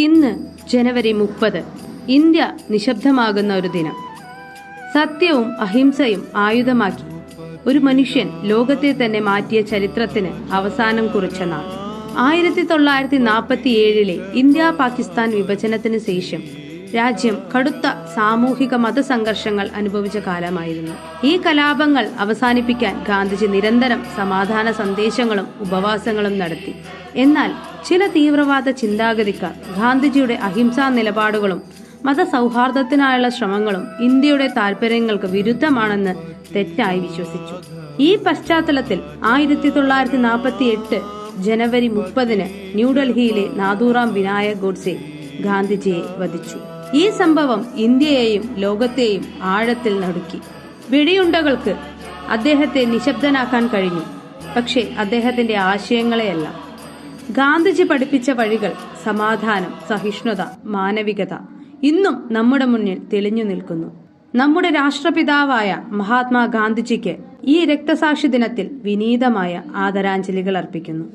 ഇന്ന് ജനുവരി 30, ഇന്ത്യ നിശബ്ദമാകുന്ന ഒരു ദിനം. സത്യവും അഹിംസയും ആയുധമാക്കി ഒരു മനുഷ്യൻ ലോകത്തെ തന്നെ മാറ്റിയ ചരിത്രത്തിന് അവസാനം കുറിച്ച നാൾ. 1947 ഇന്ത്യ പാകിസ്ഥാൻ വിഭജനത്തിന് ശേഷം രാജ്യം കടുത്ത സാമൂഹിക മതസംഘർഷങ്ങൾ അനുഭവിച്ച കാലമായിരുന്നു. ഈ കലാപങ്ങൾ അവസാനിപ്പിക്കാൻ ഗാന്ധിജി നിരന്തരം സമാധാന സന്ദേശങ്ങളും ഉപവാസങ്ങളും നടത്തി. എന്നാൽ ചില തീവ്രവാദ ചിന്താഗതിക്കാർ ഗാന്ധിജിയുടെ അഹിംസാ നിലപാടുകളും മതസൗഹാർദ്ദത്തിനായുള്ള ശ്രമങ്ങളും ഇന്ത്യയുടെ താൽപര്യങ്ങൾക്ക് വിരുദ്ധമാണെന്ന് തെറ്റായി വിശ്വസിച്ചു. ഈ പശ്ചാത്തലത്തിൽ 1948 ജനുവരി 30 ന്യൂഡൽഹിയിലെ നാഥൂറാം വിനായക് ഗോഡ്സെ ഗാന്ധിജിയെ വധിച്ചു. ഈ സംഭവം ഇന്ത്യയെയും ലോകത്തെയും ആഴത്തിൽ നടുക്കി. വെടിയുണ്ടകൾക്ക് അദ്ദേഹത്തെ നിശബ്ദനാക്കാൻ കഴിഞ്ഞു, പക്ഷേ അദ്ദേഹത്തിന്റെ ആശയങ്ങളെയല്ല. ഗാന്ധിജി പഠിപ്പിച്ച വഴികൾ, സമാധാനം, സഹിഷ്ണുത, മാനവികത ഇന്നും നമ്മുടെ മുന്നിൽ തെളിഞ്ഞു നിൽക്കുന്നു. നമ്മുടെ രാഷ്ട്രപിതാവായ മഹാത്മാ ഗാന്ധിജിക്ക് ഈ രക്തസാക്ഷി ദിനത്തിൽ വിനീതമായ ആദരാഞ്ജലികൾ അർപ്പിക്കുന്നു.